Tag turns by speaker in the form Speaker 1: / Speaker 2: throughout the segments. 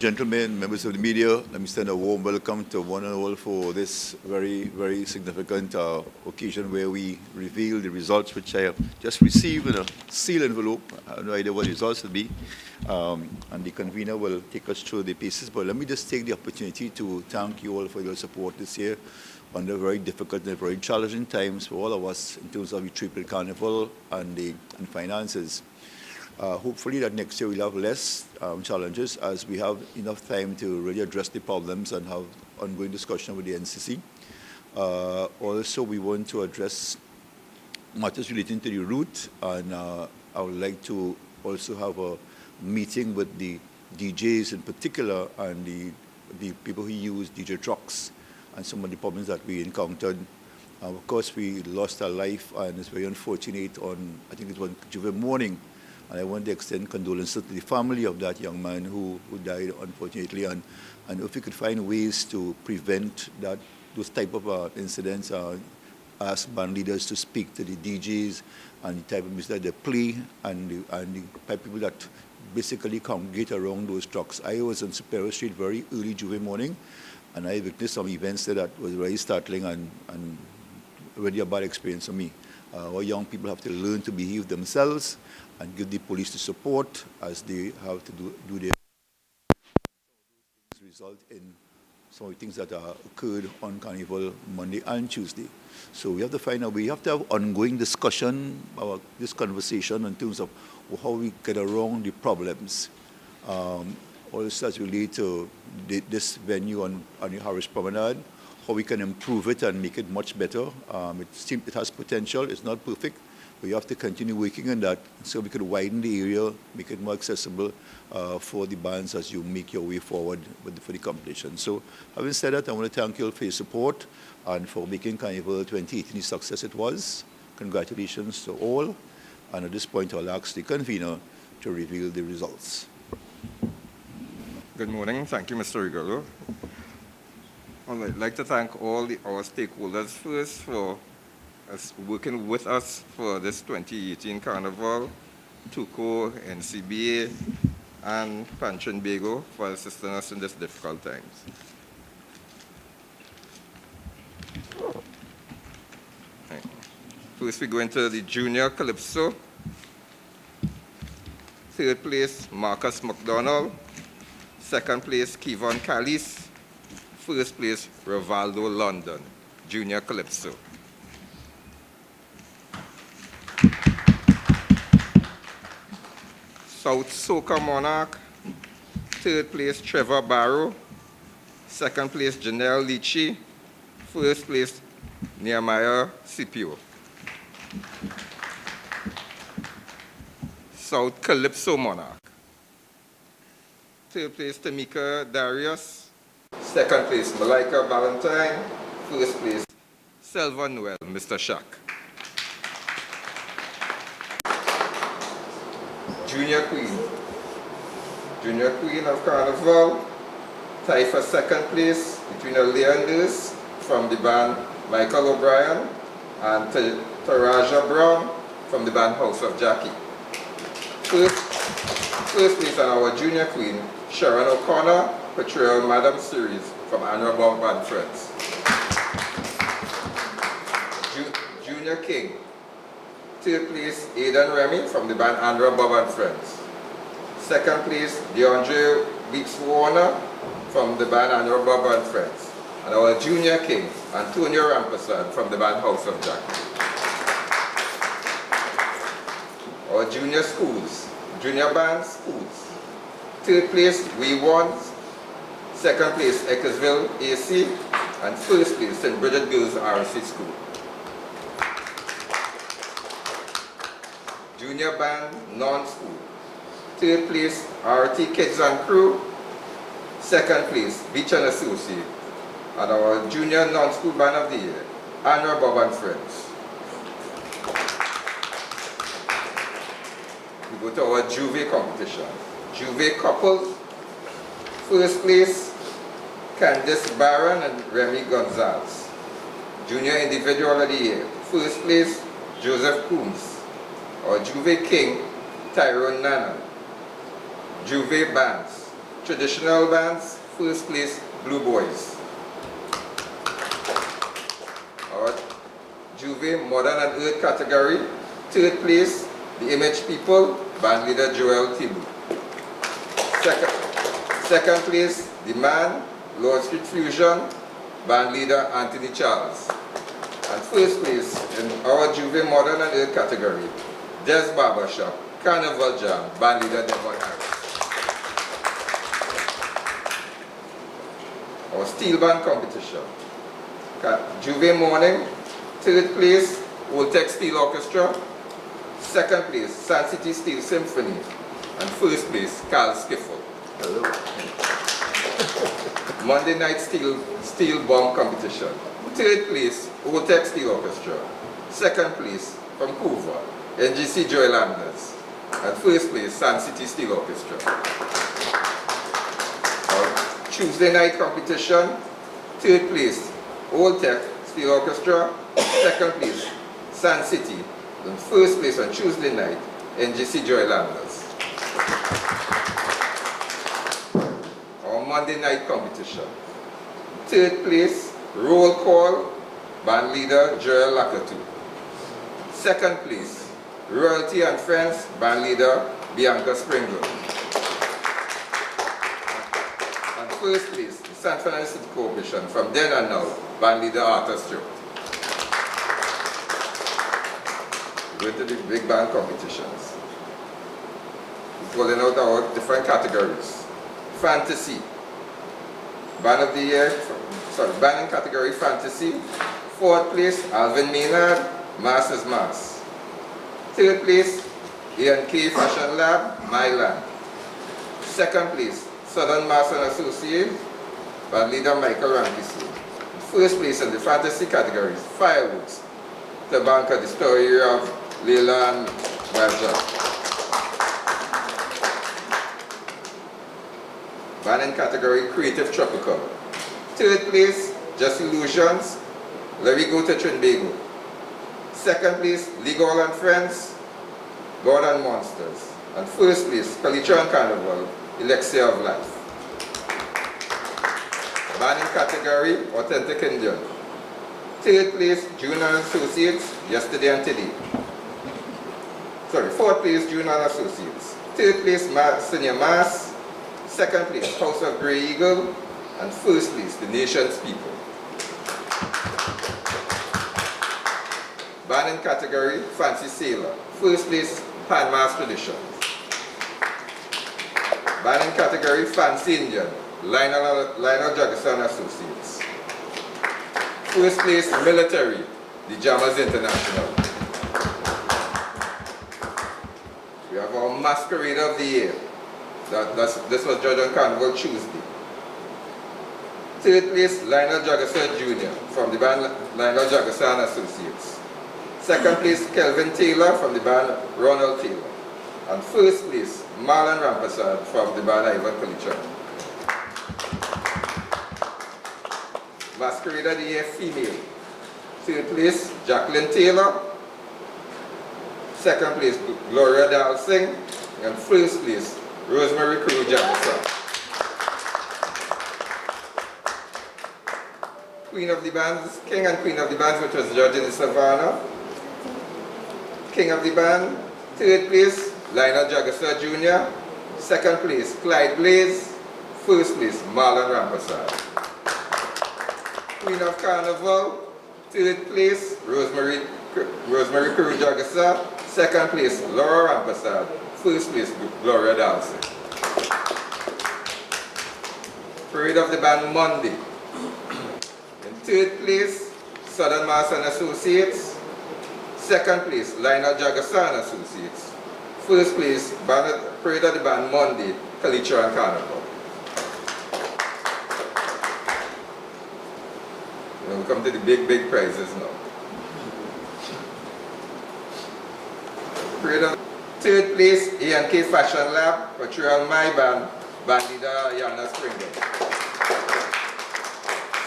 Speaker 1: gentlemen, members of the media, let me extend a warm welcome to one and all for this very, very significant occasion where we reveal the results which I have just received in a sealed envelope. I have no idea what the results will be. And the convener will take us through the pieces. But let me just take the opportunity to thank you all for your support this year under very difficult and very challenging times for all of us in terms of the triple carnival and finances. Hopefully that next year we'll have less challenges as we have enough time to really address the problems and have ongoing discussion with the NCC. Also, we want to address matters relating to the route, and I would like to also have a meeting with the DJs in particular and the people who use DJ trucks and some of the problems that we encountered. Of course, we lost our life, and it's very unfortunate on, I think it was Juve morning. And I want to extend condolences to the family of that young man who died, unfortunately. And if we could find ways to prevent those type of incidents, ask band leaders to speak to the DJs and the type of music that they play and the type of people that basically congregate around those trucks. I was on Superior Street very early Juve morning, and I witnessed some events there that was very startling and really a bad experience for me. Our young people have to learn to behave themselves and give the police the support as they have to do their result in some of the things that occurred on Carnival Monday and Tuesday. So we have to find out, we have to have ongoing discussion about this conversation in terms of how we get around the problems. Also as related to this venue on the Harris Promenade, how we can improve it and make it much better. It has potential, it's not perfect. We have to continue working on that so we can widen the area, make it more accessible for the bands as you make your way forward for the competition. So having said that, I want to thank you all for your support and for making Carnival 2018 the success it was. Congratulations to all. And at this point, I'll ask the convener to reveal the results.
Speaker 2: Good morning. Thank you, Mr. Rigolo. I'd like to thank all our stakeholders first for working with us for this 2018 Carnival, TUCO, NCBA, and Pancho Bago for assisting us in these difficult times. First, we go into the Junior Calypso. Third place, Marcus McDonald. Second place, Kevon Callis. First place, Rivaldo London, Junior Calypso. South Soca Monarch, third place Trevor Barrow, second place Janelle Leachy, first place Nehemiah Scipio. South Calypso Monarch, third place Tamika Darius, second place Malika Valentine, first place Selva Noel, Mr. Shack. Junior Queen of Carnival, tie for second place between the Leanders from the band Michael O'Brien and Taraja Brown from the band House of Jackie. First place on our Junior Queen, Sharon O'Connor, Portrayal Madam Series from Andra Bob and Friends. Junior King, third place, Aidan Remy from the band Andra Bob and Friends. Second place, DeAndre Weeks Warner from the band Andra Bob and Friends. And our Junior King, Antonio Rampasad from the band House of Jack. Our junior schools, junior band schools. Third place, We Won. Second place, Eckersville AC. And first place, St. Bridget Girls RC School. Junior band, non-school. Third place, RT Kids and Crew. Second place, Beach and Associate. And our junior non-school band of the year, Andra Bob and Friends. We go to our Juve competition. Juve couples. First place, Candice Barron and Remy Gonzalez. Junior individual of the year. First place, Joseph Coombs. Our Juve King, Tyrone Nana. Juve Bands, traditional bands, first place, Blue Boys. Our Juve, Modern and Earth category, third place, the Image People, band leader Joel Tibu. Second place, the Man, Lord Street Fusion, band leader Anthony Charles. And first place in our Juve, Modern and Earth category, Des Barbershop, Carnival Jam, band leader Devon Harris. Our steel band competition. Juve Morning, third place, Old Tech Steel Orchestra. Second place, San City Steel Symphony. And first place, Carl Skiffle.
Speaker 1: Hello.
Speaker 2: Monday night steel bomb competition. Third place, Old Tech Steel Orchestra. Second place, from Hoover, NGC Joy Landers. And first place, San City Steel Orchestra. Our Tuesday night competition. Third place, Old Tech Steel Orchestra. Second place, San City. And first place on Tuesday night, NGC Joy Landers. Our Monday night competition. Third place, Roll Call, band leader Joel Lakatu. Second place, Royalty and Friends, band leader Bianca Springle. And first place, the San Fernando City Corporation, from then and now, band leader Arthur Stewart. Going to the big band competitions. Pulling out our different categories. Fantasy. Band of the year, band in category Fantasy. Fourth place, Alvin Maynard, Mass is Mass. Third place, A&K Fashion Lab, Myland. Second place, Southern Mass and Associates, band leader Michael Rankisi. First place in the Fantasy categories, Fireworks, the bank of the story of Leila and Valjean. Band in category Creative Tropical. Third place, Just Illusions, Let Me Go to Trinbago. Second place, Legal and Friends, God and Monsters. And first place, Kalitran Carnival, Elixir of Life. Band in category Authentic Indian. Third place, June and Associates, Yesterday and Today. Fourth place, June and Associates. Third place, Senior Mass. Second place, House of Grey Eagle. And first place, The Nation's People. Band in category Fancy Sailor. First place, Panmas Traditions. Band in category Fancy Indian, Lionel Jagasan Associates. First place, Military, the Jammers International. We have our Masquerade of the Year. This was judged on Carnival Tuesday. Third place, Lionel Jagasan Jr. from the band Lionel Jagasan Associates. Second place, Kelvin Taylor from the band Ronald Taylor. And first place, Marlon Rampasad from the band Ivan Kalitran. Masquerade of the Year Female. Third place, Jacqueline Taylor. Second place, Gloria Dalsing. And first place, Rosemary Crew Jackson. Queen of the Bands, King and Queen of the Bands, which was judged in the Savannah. King of the Band, third place, Lionel Jagassar Jr. Second place, Clyde Blaze. First place, Marlon Rampasad. Queen of Carnival, third place, Rosemary Crew Jagassar. Second place, Laura Rampasad. First place, Gloria Dalsing. Parade of the Band Monday. In third place, Southern Mass and Associates. Second place, Lionel Jagasan Associates. First place, Parade of the Band Monday, Kalicha and Carnival. We'll come to the big prizes now. Parade of third place, A&K Fashion Lab, portrayal my band, band leader Yana Springer.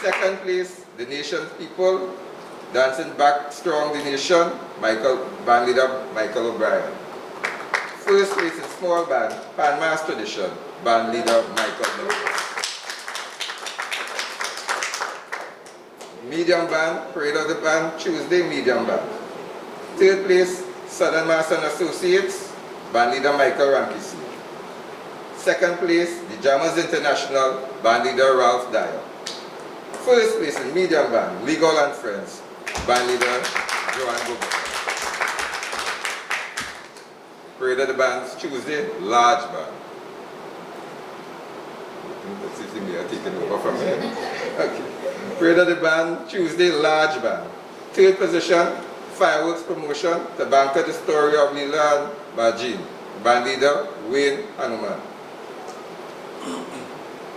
Speaker 2: Second place, The Nation's People, Dancing Back Strong the Nation, band leader Michael O'Brien. First place in small band, Panmas Tradition, band leader Michael. Medium band, parade of the band, Tuesday, medium band. Third place, Southern Mass and Associates, band leader Michael Rankisi. Second place, the Jammers International, band leader Ralph Dyer. First place in medium band, Legal and Friends, band leader Joanne Gogo. Parade of the bands, Tuesday, large band. Let's see if they are taking over from here. Okay. Parade of the band, Tuesday, large band. Third position, fireworks promotion to banker the story of Leland Bajin. Band leader, Wayne Hanuman.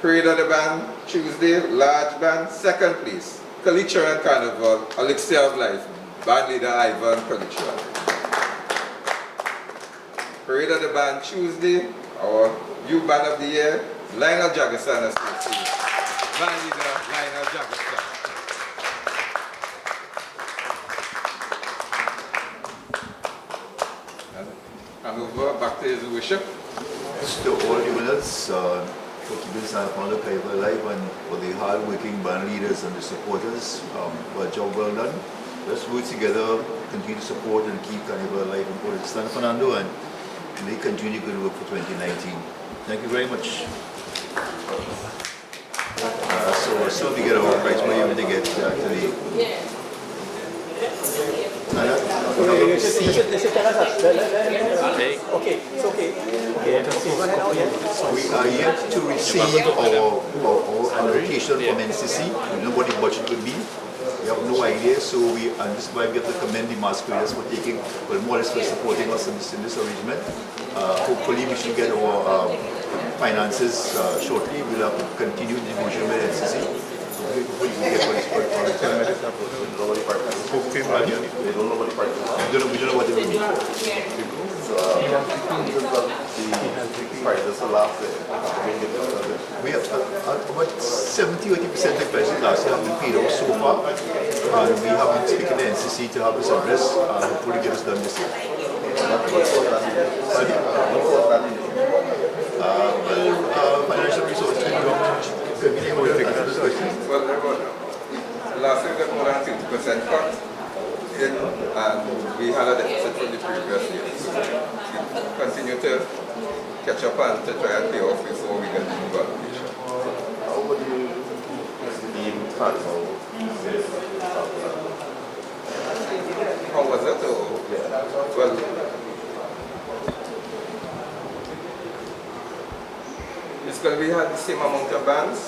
Speaker 2: Parade of the band, Tuesday, large band. Second place, Kalicharan Carnival, Elixir of Life. Band leader, Ivan Kalicharan. Parade of the band, Tuesday, our youth band of the year, Lionel Jagasan Associates. Band leader, Lionel Jagasan. And over, back to his worship.
Speaker 1: To all the winners for keeping San Fernando Carnival alive, and for the hard-working band leaders and the supporters, for a job well done. Let's work together, continue to support and keep Carnival alive and for San Fernando, and may continue good work for 2019. Thank you very much. So as soon as we get our prize money, we're going to get to the...
Speaker 3: Okay, it's okay.
Speaker 1: We are yet to receive our allocation from NCC. We know what the budget would be. We have no idea, so and this is why we have to commend the masqueraders for taking, well, more or less for supporting us in this arrangement. Hopefully we should get our finances shortly. We'll have to continue the negotiation with NCC. Hopefully we get what is called for. We don't know what it will be. We have about 70-80% of the prices last year have been paid out so far, and we have been speaking to NCC to have this address and hopefully get us done this year. Financial resources,
Speaker 2: Well, last year we got more than 50% cut, and we had a deficit from the previous year. So we continue to catch up and to try and pay off before we get the new allocation.
Speaker 4: How would you deem Carnival?
Speaker 2: How was it? Well, it's going to be had the same amount of bands.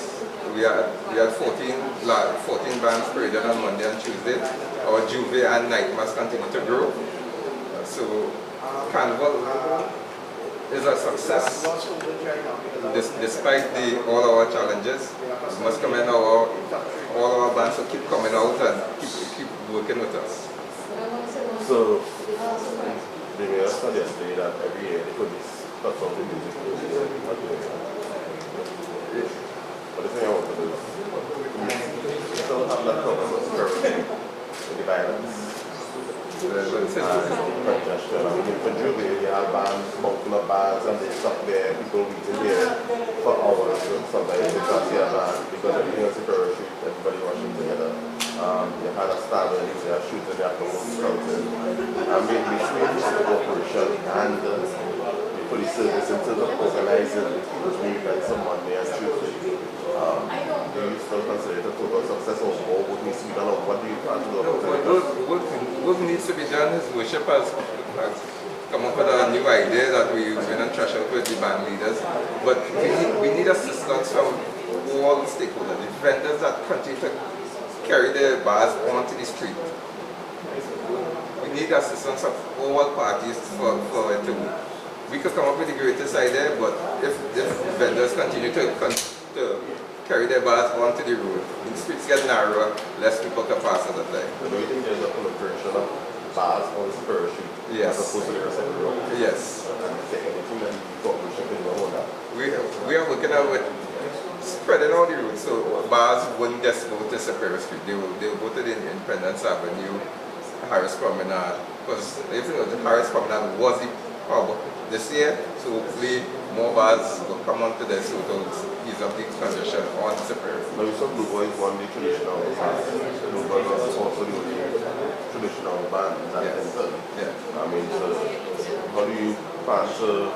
Speaker 2: We had 14 bands paraded on Monday and Tuesday. Our Juve and night must continue to grow. So Carnival is a success. Despite all our challenges, we must commend all our bands to keep coming out and keep working with us.
Speaker 4: So, the mayor said yesterday that every year the police cuts off the music. But the thing I want to do is, we still have that problem with security, with the violence, and congestion. I mean, for Jubilee, you have bands, mountain of bands, and they stop there, people waiting there for hours, and sometimes they can't see a band because everything is security, everybody rushing together. You had a stabbing, you had shooting, you had no scouting. And we switched the operation and the police service into the organizing which we went some Monday and Tuesday. Do you still consider it a total success or more work needs to be done, or what do you plan to do about it?
Speaker 2: Work needs to be done. His worship has come up with a new idea that we went and trash out with the band leaders. But we need assistance from all stakeholders, the vendors that continue to carry their bars onto the street. We need assistance of all parties for it to work. We could come up with the greatest idea, but if vendors continue to carry their bars onto the road, the streets get narrower, less people can pass at a time.
Speaker 4: So do you think there's a proliferation of bars on the Spur Street
Speaker 2: Yes.
Speaker 4: as opposed to the rest of the road?
Speaker 2: Yes.
Speaker 4: Anything that the corporation can do on that?
Speaker 2: We are looking at with spreading out the route, so bars wouldn't just go to Superior Street, they will go to the Independence Avenue, Harris Promenade, because if you know, the Harris Promenade was the hub this year. So hopefully more bars will come onto this so to ease up the congestion on Superior.
Speaker 4: Now, you saw Blue Boys won the traditional band. Blue Boys was also the only traditional band that entered.
Speaker 2: Yeah.
Speaker 4: I mean, so how do you plan to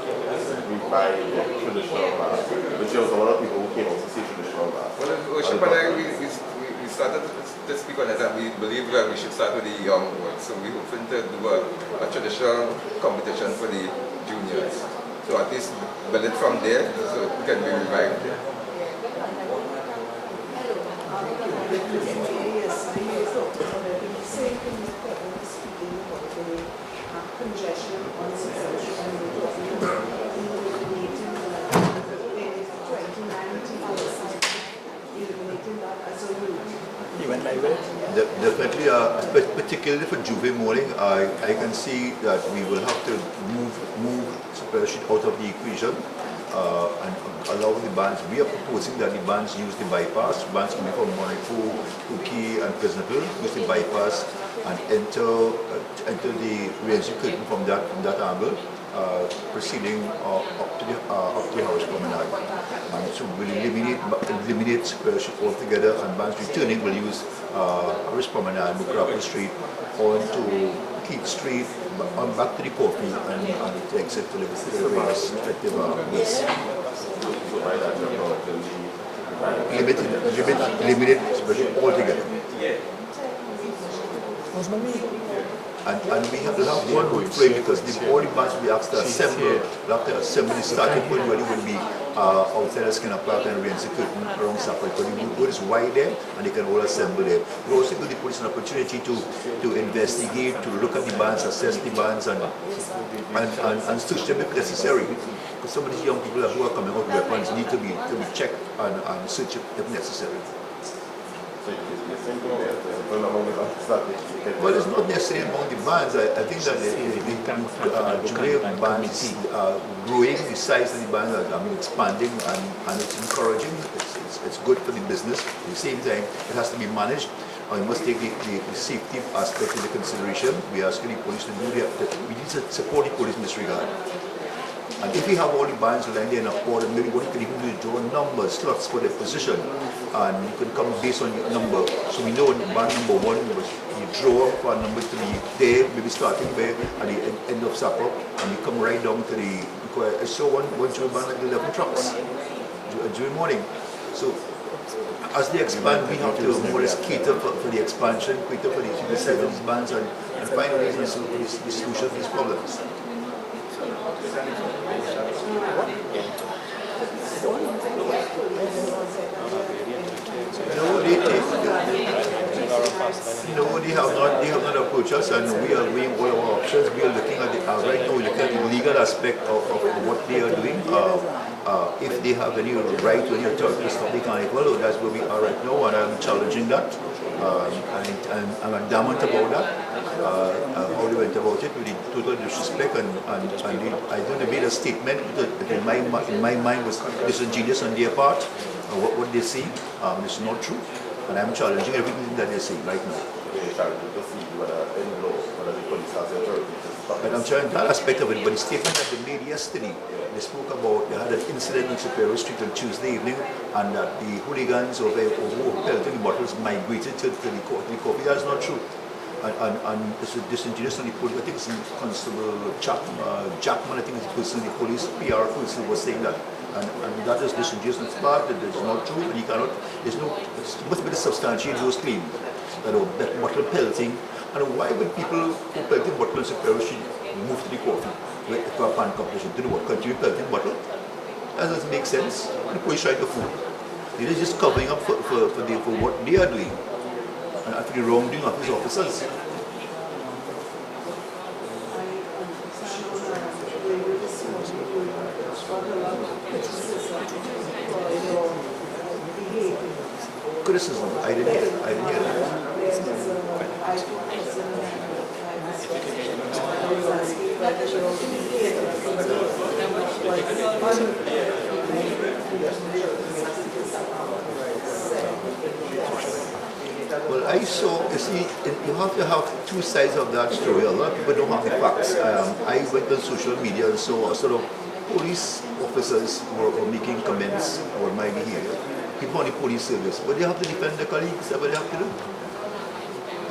Speaker 4: revive the traditional band? But there was a lot of people who came out to see traditional band.
Speaker 2: Well, Worship and I, we started to speak on it, and we believe that we should start with the young boys. So we're hoping to do a traditional competition for the juniors. So at least build it from there so it can be revived.
Speaker 3: Congestion on
Speaker 1: Definitely, particularly for Juve morning, I can see that we will have to move Superior Street out of the equation and allow the bands. We are proposing that the bands use the bypass. Bands coming from Monaco, Cookie, and Pleasantville use the bypass and enter the Rienzi curtain from that angle, proceeding up to the House Promenade. And so we'll eliminate Superior Street altogether, and bands returning will use House Promenade, Mucrapo Street, on to Keith Street, on back to the coffee, and to exit to the respective ways. Eliminate Superior Street altogether. And we have to have one road frame because all the bands we have to assemble, the starting point really will be outside the Skinner Park and Rienzi curtain around Sapphire. But the road is wide there and they can all assemble there. We also give the police an opportunity to investigate, to look at the bands, assess the bands and search them if necessary. Because some of these young people who are coming out with weapons need to be checked and searched if necessary. Well, it's not necessarily among the bands. I think that the Juve bands growing, the size of the bands are expanding and it's encouraging. It's good for the business. At the same time, it has to be managed. We must take the safety aspect into consideration. We are asking the police to do we need to support the police in this regard. And if we have all the bands lined there in a order, maybe what you can even do is draw numbers, slots for their position. And you can come based on your number. So we know when band number 1 was, you draw for a number to be there, maybe starting there at the end of supper, and you come right down to the, I saw one Juve band like 11 trucks, during morning. So as they expand, we have to more or less cater for the expansion, cater for the seven bands, and find ways to the solution to these problems. They have not approached us, and we are weighing all our options. We are looking at right now. We're looking at the legal aspect of what they are doing. If they have any right or any authority to stop the carnival, that's where we are right now, and I'm challenging that. And I'm adamant about that. How they went about it with the total disrespect, and I don't know, they made a statement that in my mind was disingenuous on their part. What they say is not true, and I'm challenging everything that they say right now. And I'm challenging that aspect of it, but the statement that they made yesterday, they spoke about, they had an incident on Superior Street on Tuesday evening, and that the hooligans who were pelting the bottles migrated to the coffee. That's not true. And it's disingenuous on the police. I think it's Constable Jackman, I think it's the person, the police PR person was saying that. And that is disingenuous on his part, that it's not true, and he cannot, it must be substantiate those claims. That bottle pelting, and why would people who pelting bottles in Superior Street move to the coffee to a pan competition? To do what? Continue pelting bottle? That doesn't make sense. The police try to fool. They're just covering up for what they are doing. And after the wrongdoing of his officers. Criticism, I didn't hear it. Well, I saw, you see, you have to have two sides of that story. A lot of people don't have the facts. I went on social media and saw a sort of police officers were making comments about my behavior. People on the police service, but they have to defend their colleagues. That's what they have to do.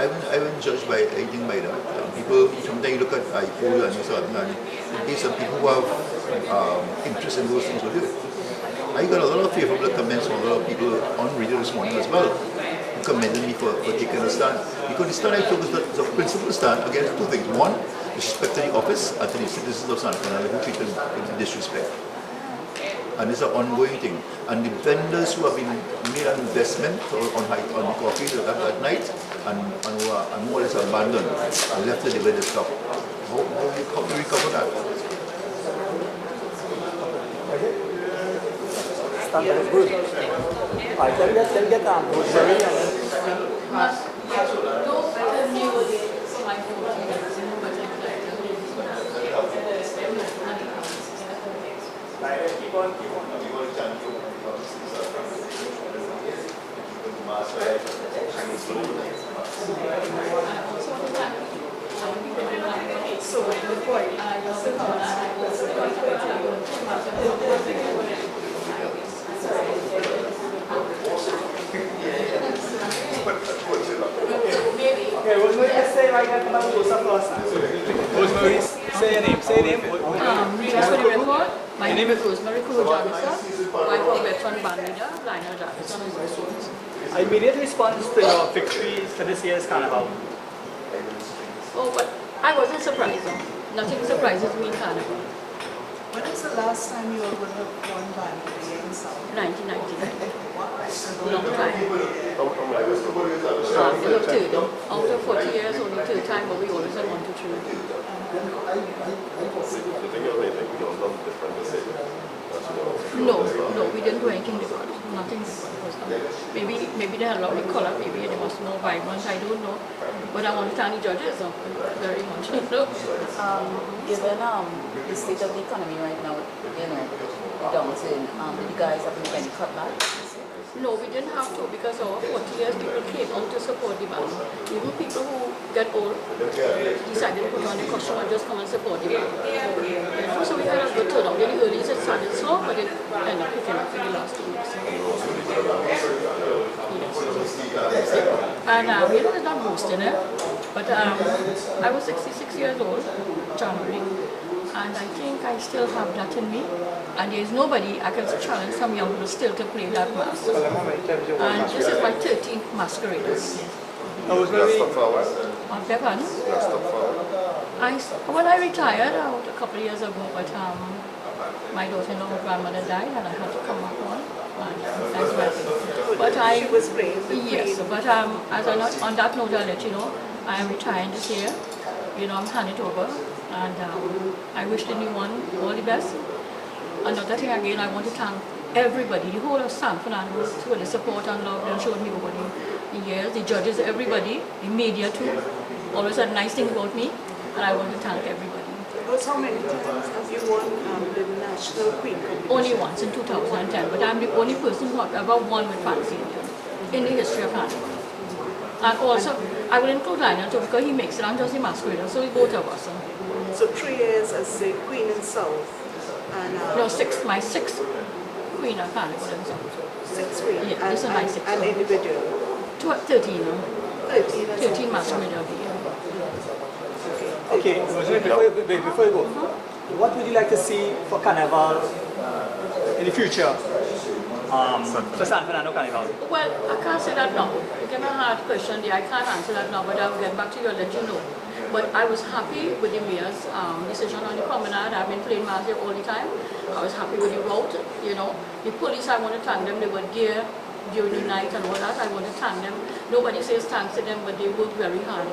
Speaker 1: I wouldn't judge by anything by that. People, sometimes you look at IPO and so on, and there's some people who have interest in those things will do it. I got a lot of favorable comments from a lot of people on radio this morning as well, who commended me for taking a stand. Because the stand I took is a principled stand against two things. One, respect to the office and to the citizens of San Fernando who treated with disrespect. And it's an ongoing thing. And the vendors who have been made an investment on coffee at night and who are more or less abandoned and left to deliver the stuff. How do we recover that?
Speaker 5: Standard is good. Alright, let me get Rosemary and then
Speaker 3: So the point,
Speaker 5: okay, Rosemary, let's say right now about Joseph first. Rosemary, say your name. Say your name.
Speaker 6: Just for the record, my name is Rosemary Kurojanisa, wife of veteran band leader, Lionel Jackson.
Speaker 5: Immediate response to your victory for this year's Carnival.
Speaker 6: Oh, but I wasn't surprised. Nothing surprises me in Carnival.
Speaker 3: when is the last time you would have won band here in South?
Speaker 6: 1999. Long time.
Speaker 4: How
Speaker 6: Out of third. Out of 40 years, only third time, but we always had 1 to 3.
Speaker 4: The thing is, I think we don't know different this year.
Speaker 6: No, we didn't do anything different. Nothing different was done. Maybe they had a lovely color, maybe they was more vibrant, I don't know. But I want to thank the judges very much.
Speaker 7: Given the state of the economy right now, downturn, did you guys have to make any cutbacks?
Speaker 6: No, we didn't have to because over 40 years people came out to support the band. Even people who get old decided to put on the costume and just come and support the band. So we had a good turnout. In the early it started slow, but it ended up picking up in the last 2 weeks. Yes. And it's not boosting it, but I was 66 years old, January. And I think I still have that in me. And there is nobody I can challenge some young people still to play that mask. And this is my 13th masquerade.
Speaker 5: Rosemary,
Speaker 6: On Bevan. When I retired out a couple of years ago, but my daughter-in-law, my grandmother died, and I had to come back on. That's right. But
Speaker 3: She was playing the
Speaker 6: yes,
Speaker 3: Queen.
Speaker 6: but on that note, I'll let you know, I am retiring this year. I'm handing it over, and I wish the new one all the best. Another thing again, I want to thank everybody, the whole of San Fernando, for the support and love they showed me over the years, the judges, everybody, the media too, always had nice things about me, and I want to thank everybody.
Speaker 3: But how many times have you won the National Queen competition?
Speaker 6: Only once in 2010, but I'm the only person who have ever won with Fancy in the history of Carnival. And also, I will include Lionel too because he makes it, I'm just the masquerader, so we both of us.
Speaker 3: So 3 years as the Queen in South and
Speaker 6: No, my sixth Queen of Carnival in South.
Speaker 3: 6 Queen
Speaker 6: Yeah, this is my sixth.
Speaker 3: and individual.
Speaker 6: 13,
Speaker 3: 13 as
Speaker 6: 13 masquerader of the year.
Speaker 5: okay, Rosemary, before you go, what would you like to see for Carnival in the future? For San Fernando Carnival?
Speaker 6: Well, I can't say that now. You give me a hard question there. I can't answer that now, but I'll get back to you and let you know. But I was happy with the mayor's decision on the promenade. I've been playing mass here all the time. I was happy with the route, The police, I want to thank them. They were there during the night and all that. I want to thank them. Nobody says thanks to them, but they work very hard,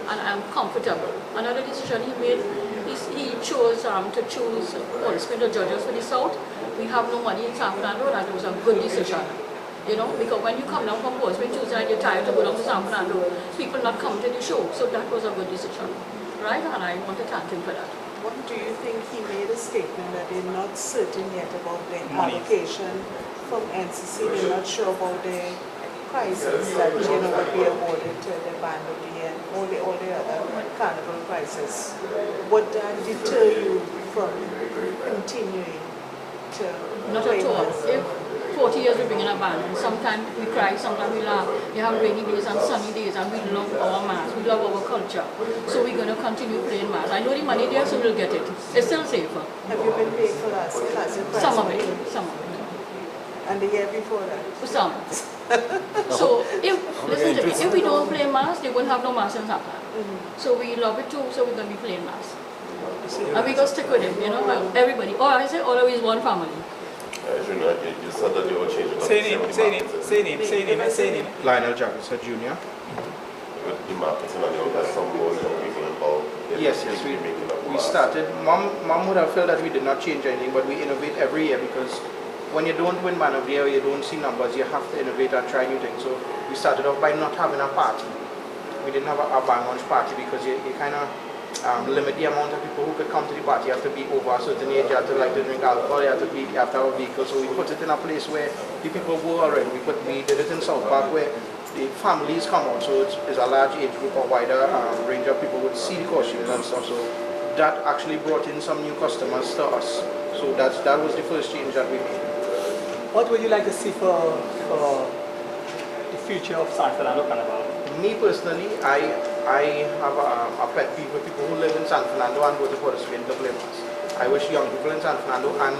Speaker 6: And I'm comfortable. Another decision he made is he chose to choose the judges for the South. We have no money in San Fernando, and it was a good decision. Because when you come down from Portsmouth Tuesday and you're tired to go down to San Fernando, people not come to the show. So that was a good decision, right? And I want to thank him for that.
Speaker 3: What do you think he made a statement that they're not certain yet about the
Speaker 5: Money.
Speaker 3: allocation from NCC? They're not sure about the prizes that would be awarded to the band of the year, all the other carnival prizes, would that deter you from continuing to
Speaker 6: Not
Speaker 3: play
Speaker 6: at all.
Speaker 3: mass?
Speaker 6: If 40 years we've been in a band, and sometimes we cry, sometimes we laugh. We have rainy days and sunny days, and we love our mass, we love our culture. So we're going to continue playing mass. I know the money there, so we'll get it. It's still safer.
Speaker 3: Have you been paid for last year? Has your prize
Speaker 6: Some of
Speaker 3: been
Speaker 6: it,
Speaker 3: paid?
Speaker 6: some of it.
Speaker 3: And the year before that?
Speaker 6: Some. So if, listen to me, if we don't play mass, they won't have no mass in Zappa. So we love it too, so we're going to be playing mass. And we got to stick with it, everybody. Or I say always one family.
Speaker 4: Junior, you said that you were changing up
Speaker 5: Say name, say name.
Speaker 8: Lionel Jefferson Jr.
Speaker 4: With the marketing and you have some more people involved.
Speaker 8: Yes, we started. Mom would have felt that we did not change anything, but we innovate every year because when you don't win Man of the Year, you don't see numbers, you have to innovate and try new things. So we started off by not having a party. We didn't have a band launch party because you kind of limit the amount of people who could come to the party. You have to be over a certain age, you have to like to drink alcohol, you have to have a vehicle. So we put it in a place where the people were already. We did it in South Park where the families come out, so it's a large age group, a wider range of people would see the costumes and stuff. So that actually brought in some new customers to us. So that was the first change that we made.
Speaker 5: What would you like to see for the future of San Fernando Carnival?
Speaker 8: Me personally, I have a pet peeve with people who live in San Fernando and go to Puerto Spain to play mass. I wish young people in San Fernando and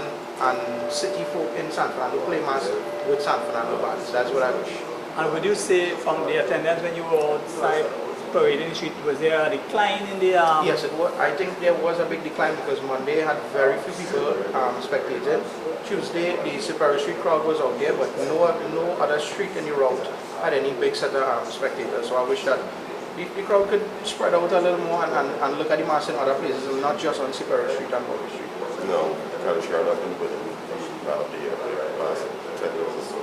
Speaker 8: city folk in San Fernando play mass with San Fernando bands. That's what I wish.
Speaker 5: And would you say from the attendance when you were outside parading the street, was there a decline in the...
Speaker 8: Yes, it was. I think there was a big decline because Monday had very few people spectating. Tuesday, the Superior Street crowd was out there, but no other street in the route had any big set of spectators. So I wish that the crowd could spread out a little more and look at the mass in other places, and not just on Superior Street and Hollis Street.
Speaker 4: No, kind of sure I've been putting Man of the Year for the last 10 years or so.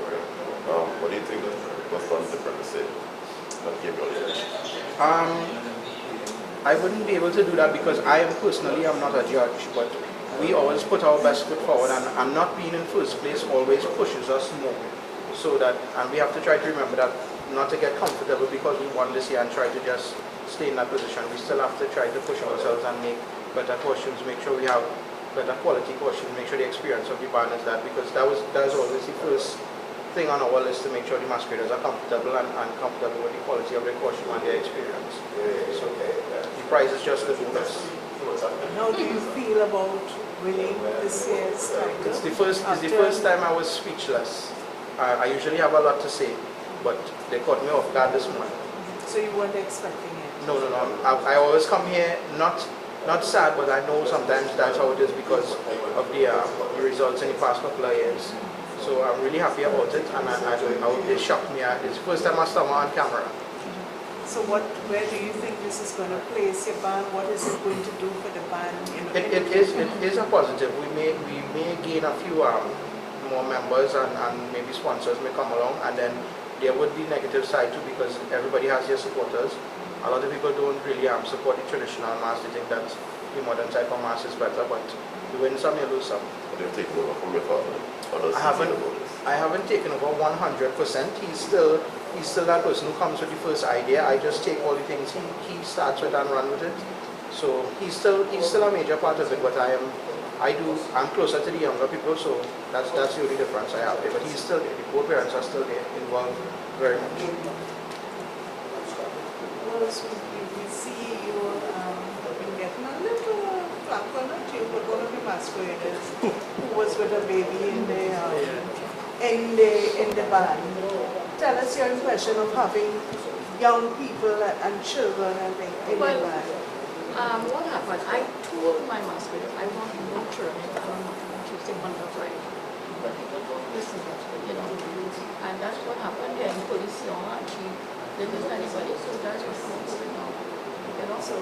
Speaker 4: What do you think was done different to say that gave you all the edge?
Speaker 8: I wouldn't be able to do that because I'm not a judge, but we always put our best foot forward, and not being in first place always pushes us more. So that, and we have to try to remember that, not to get comfortable because we won this year and try to just stay in that position. We still have to try to push ourselves and make better costumes, make sure we have better quality costumes, make sure the experience of the band is that, because that was always the first thing on our list, to make sure the masqueraders are comfortable and comfortable with the quality of their costume and their experience. So the prize is just the bonus.
Speaker 3: How do you feel about winning this year's title?
Speaker 8: It's the first time I was speechless. I usually have a lot to say, but they caught me off guard this morning.
Speaker 3: So you weren't expecting it?
Speaker 8: No. I always come here not sad, but I know sometimes that's how it is because of the results in the past couple of years. So I'm really happy about it, and it shocked me. It's the first time I saw on camera.
Speaker 3: So where do you think this is going to place your band? What is it going to do for the band?
Speaker 8: It is a positive. We may gain a few more members and maybe sponsors may come along, and then there would be negative side too because everybody has their supporters. A lot of people don't really support the traditional mass. They think that the modern type of mass is better, but you win some, you lose some.
Speaker 4: What do you take over from your father?
Speaker 8: I haven't taken over 100%. He's still that person who comes with the first idea. I just take all the things he starts with and run with it. So he's still a major part of it, but I'm closer to the younger people, so that's the only difference I have there. But he's still there. The both parents are still there, involved very much.
Speaker 3: Well, so we see you been getting a little flack on it. You were one of the masqueraders who was with a baby in the band. Tell us your impression of having young people and children and things in the band.
Speaker 6: What happened? I told my masquerade I want no children. I don't want to say one of right. But people don't listen to it, And that's what happened. Then police saw her and she didn't listen to anybody. So that's what's going on. So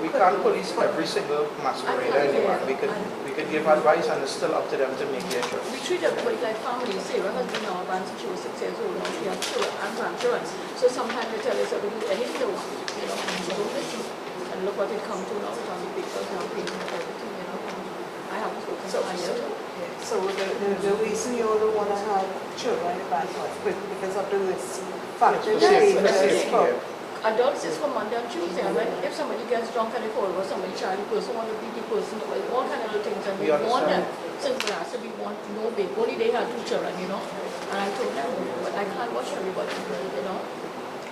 Speaker 8: We can't police every single masquerader in the band. We could give advice, and it's still up to them to make their choice.
Speaker 6: we treat everybody like family. Sarah has been in our band since she was 6 years old. Now she has children and grandchildren. So sometimes they tell us that we do anything they want, and she don't listen. And look what it comes to now. It's on the pictures now, painting and everything, I haven't spoken to her yet.
Speaker 3: So the reason you don't want to have children in the band with because of the risk factor.
Speaker 8: For safety,
Speaker 3: dangerous for-
Speaker 8: yeah.
Speaker 6: Adults is for Monday and Tuesday, and if somebody gets drunk at the fall over somebody, child person, want to beat the person, all kind of things, and we
Speaker 8: We
Speaker 6: warn them.
Speaker 8: understand.
Speaker 6: Since we asked, we want no big, only they had 2 children, you know, and I told them, but I can't watch everybody, you know.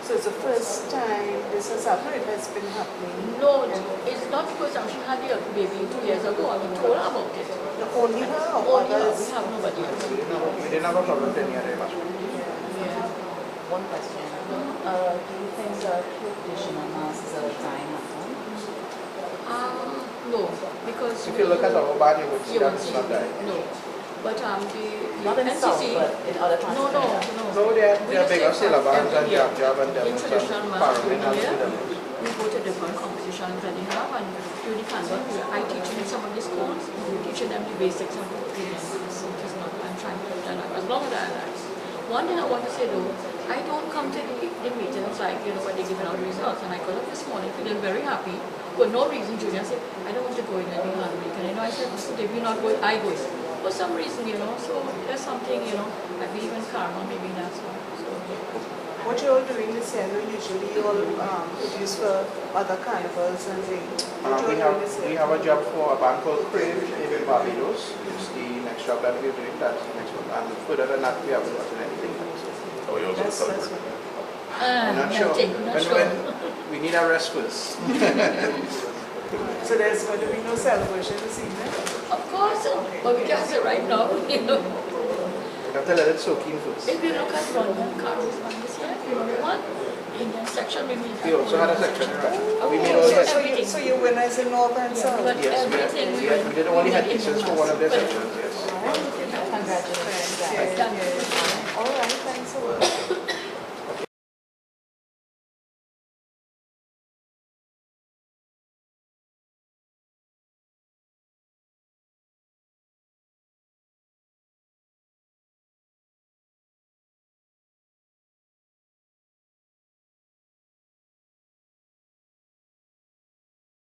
Speaker 3: So it's the first time this has happened, it has been happening.
Speaker 6: No, it's not the first time. She had the baby 2 years ago, and we told her about it.
Speaker 3: Only her or
Speaker 6: Only her, we
Speaker 3: others?
Speaker 6: have nobody else.
Speaker 8: We didn't have a problem with any other husband.
Speaker 6: Yeah.
Speaker 7: One question. Do you think traditional mass is out of time at home?
Speaker 6: No, because
Speaker 8: If you look at our band, you would see
Speaker 6: you
Speaker 8: that
Speaker 6: will
Speaker 8: it's
Speaker 6: see,
Speaker 8: not there.
Speaker 6: no. But
Speaker 7: Not in
Speaker 6: the
Speaker 7: the South,
Speaker 6: NCC,
Speaker 7: but in other parts
Speaker 6: no,
Speaker 7: of
Speaker 6: no,
Speaker 7: Canada.
Speaker 6: no.
Speaker 8: No, they're
Speaker 6: We
Speaker 8: bigger
Speaker 6: just take
Speaker 8: sailor bands
Speaker 6: every
Speaker 8: and
Speaker 6: year.
Speaker 8: jab and
Speaker 6: In
Speaker 8: them
Speaker 6: traditional mass,
Speaker 8: parallel
Speaker 6: every year,
Speaker 8: to them.
Speaker 6: we go to different competitions that they have, and during the Carnival period, I teach in some of the schools, teaching them the basics of the reading. So it is not, I'm trying to put that up as long as I like. One thing I want to say though, I don't come to the meetings like, you know, when they're giving out results, and I got up this morning feeling very happy. For no reason, Julia said, I don't want to go in any handbrake. And you know, I said, if you're not going, I go in. For some reason, you know, so there's something, you know, I believe in karma, maybe that's why. So,
Speaker 3: What you're all doing this year, usually you all produce for other carnivals and things. What
Speaker 8: We
Speaker 3: you're
Speaker 8: have
Speaker 3: doing this
Speaker 8: we
Speaker 3: year?
Speaker 8: have a job for a band called Crave in Barbados. It's the next job that we're doing. That's the next one. And further than that, we haven't gotten anything else.
Speaker 4: Oh, you also
Speaker 3: That's
Speaker 4: celebrate.
Speaker 3: what-
Speaker 8: I'm not sure.
Speaker 6: Not sure.
Speaker 8: When we need our rest first.
Speaker 3: So there's going to be no celebration this evening?
Speaker 6: of course, but we can't say right now, you know.
Speaker 8: We have to let it soak in first.
Speaker 6: If you look at Ronald Carlos one this year, you know the one? Indian section, maybe.
Speaker 8: We also had a section in Russia. We made all
Speaker 3: So,
Speaker 8: the
Speaker 3: so you winners in North and South?
Speaker 6: But
Speaker 8: yes,
Speaker 6: everything
Speaker 8: we did all the head pieces for one of their sections.